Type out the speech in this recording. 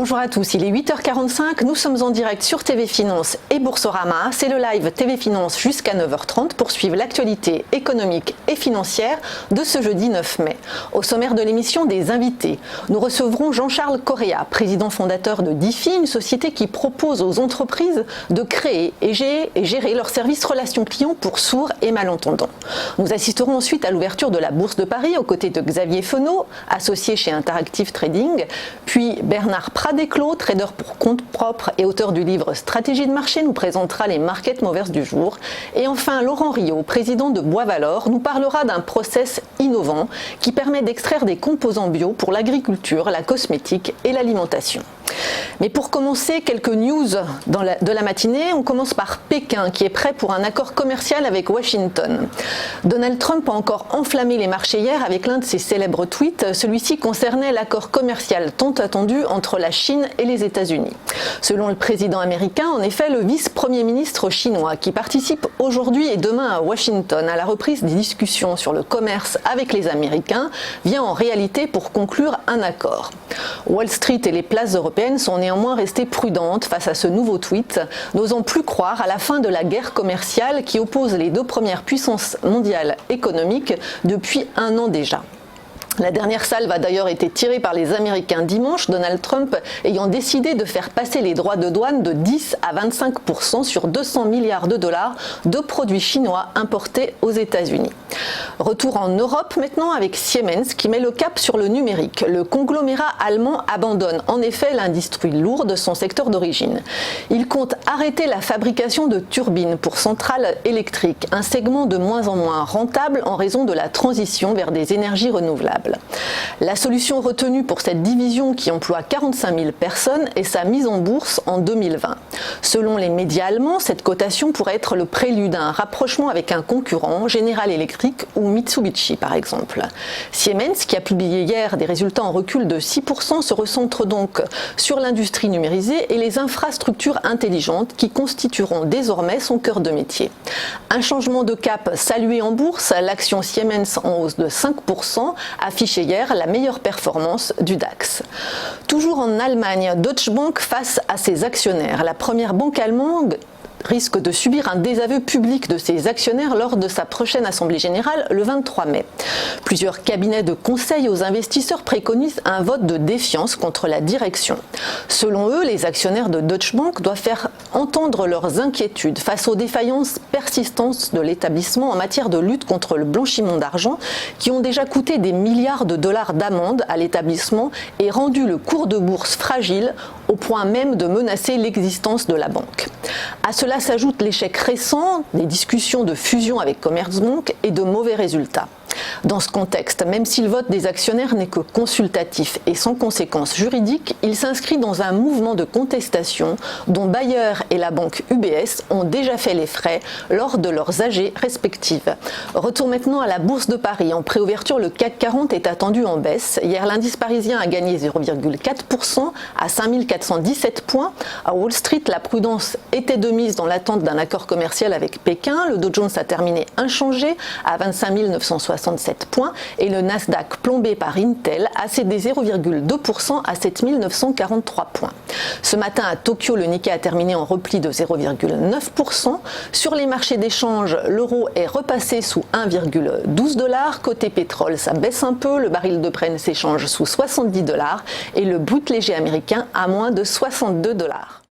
Bonjour à tous, il est 8h45, nous sommes en direct sur TV Finance et Boursorama. C'est le live TV Finance jusqu'à 9h30 pour suivre l'actualité économique et financière de ce jeudi 9 mai. Au sommaire de l'émission, des invités. Nous recevrons Jean-Charles Correa, président fondateur de Diffy, une société qui propose aux entreprises de créer et gérer leurs services relations clients pour sourds et malentendants. Nous assisterons ensuite à l'ouverture de la Bourse de Paris aux côtés de Xavier Fenot, associé chez Interactive Trading, puis Bernard Pradeclos, trader pour compte propre et auteur du livre Stratégie de marché, nous présentera les market movers du jour. Et enfin, Laurent Riot, président de Boisvalor, nous parlera d'un process innovant qui permet d'extraire des composants bio pour l'agriculture, la cosmétique et l'alimentation. Mais pour commencer, quelques news de la matinée. On commence par Pékin qui est prêt pour un accord commercial avec Washington. Donald Trump a encore enflammé les marchés hier avec l'un de ses célèbres tweets. Celui-ci concernait l'accord commercial tant attendu entre la Chine et les États-Unis. Selon le président américain, en effet, le vice-premier ministre chinois qui participe aujourd'hui et demain à Washington à la reprise des discussions sur le commerce avec les Américains vient en réalité pour conclure un accord. Wall Street et les places européennes sont néanmoins restées prudentes face à ce nouveau tweet, n'osant plus croire à la fin de la guerre commerciale qui oppose les deux premières puissances mondiales économiques depuis un an déjà. La dernière salve a d'ailleurs été tirée par les Américains dimanche, Donald Trump ayant décidé de faire passer les droits de douane de 10 à 25% sur 200 milliards de dollars de produits chinois importés aux États-Unis. Retour en Europe maintenant avec Siemens qui met le cap sur le numérique. Le conglomérat allemand abandonne en effet l'industrie lourde de son secteur d'origine. Il compte arrêter la fabrication de turbines pour centrales électriques, un segment de moins en moins rentable en raison de la transition vers des énergies renouvelables. La solution retenue pour cette division qui emploie 45 000 personnes est sa mise en bourse en 2020. Selon les médias allemands, cette cotation pourrait être le prélude à un rapprochement avec un concurrent, General Electric ou Mitsubishi par exemple. Siemens, qui a publié hier des résultats en recul de 6%, se recentre donc sur l'industrie numérisée et les infrastructures intelligentes qui constitueront désormais son cœur de métier. Un changement de cap salué en bourse, l'action Siemens en hausse de 5%, affiché hier la meilleure performance du DAX. Toujours en Allemagne, Deutsche Bank face à ses actionnaires. La première banque allemande risque de subir un désaveu public de ses actionnaires lors de sa prochaine assemblée générale le 23 mai. Plusieurs cabinets de conseil aux investisseurs préconisent un vote de défiance contre la direction. Selon eux, les actionnaires de Deutsche Bank doivent faire entendre leurs inquiétudes face aux défaillances persistantes de l'établissement en matière de lutte contre le blanchiment d'argent qui ont déjà coûté des milliards de dollars d'amende à l'établissement et rendu le cours de bourse fragile au point même de menacer l'existence de la banque. À cela s'ajoute l'échec récent des discussions de fusion avec Commerzbank et de mauvais résultats. Dans ce contexte, même si le vote des actionnaires n'est que consultatif et sans conséquences juridiques, il s'inscrit dans un mouvement de contestation dont Bayer et la banque UBS ont déjà fait les frais lors de leurs AG respectives. Retour maintenant à la Bourse de Paris. En préouverture, le CAC 40 est attendu en baisse. Hier, l'indice parisien a gagné 0,4% à 5417 points. À Wall Street, la prudence était de mise dans l'attente d'un accord commercial avec Pékin. Le Dow Jones a terminé inchangé à 25 967 points et le Nasdaq plombé par Intel a cédé 0,2% à 7 943 points. Ce matin à Tokyo, le Nikkei a terminé en repli de 0,9%. Sur les marchés d'échange, l'euro est repassé sous 1,12 $. Côté pétrole, ça baisse un peu. Le baril de Brent s'échange sous 70 $ et le brut léger américain à moins de 62 $.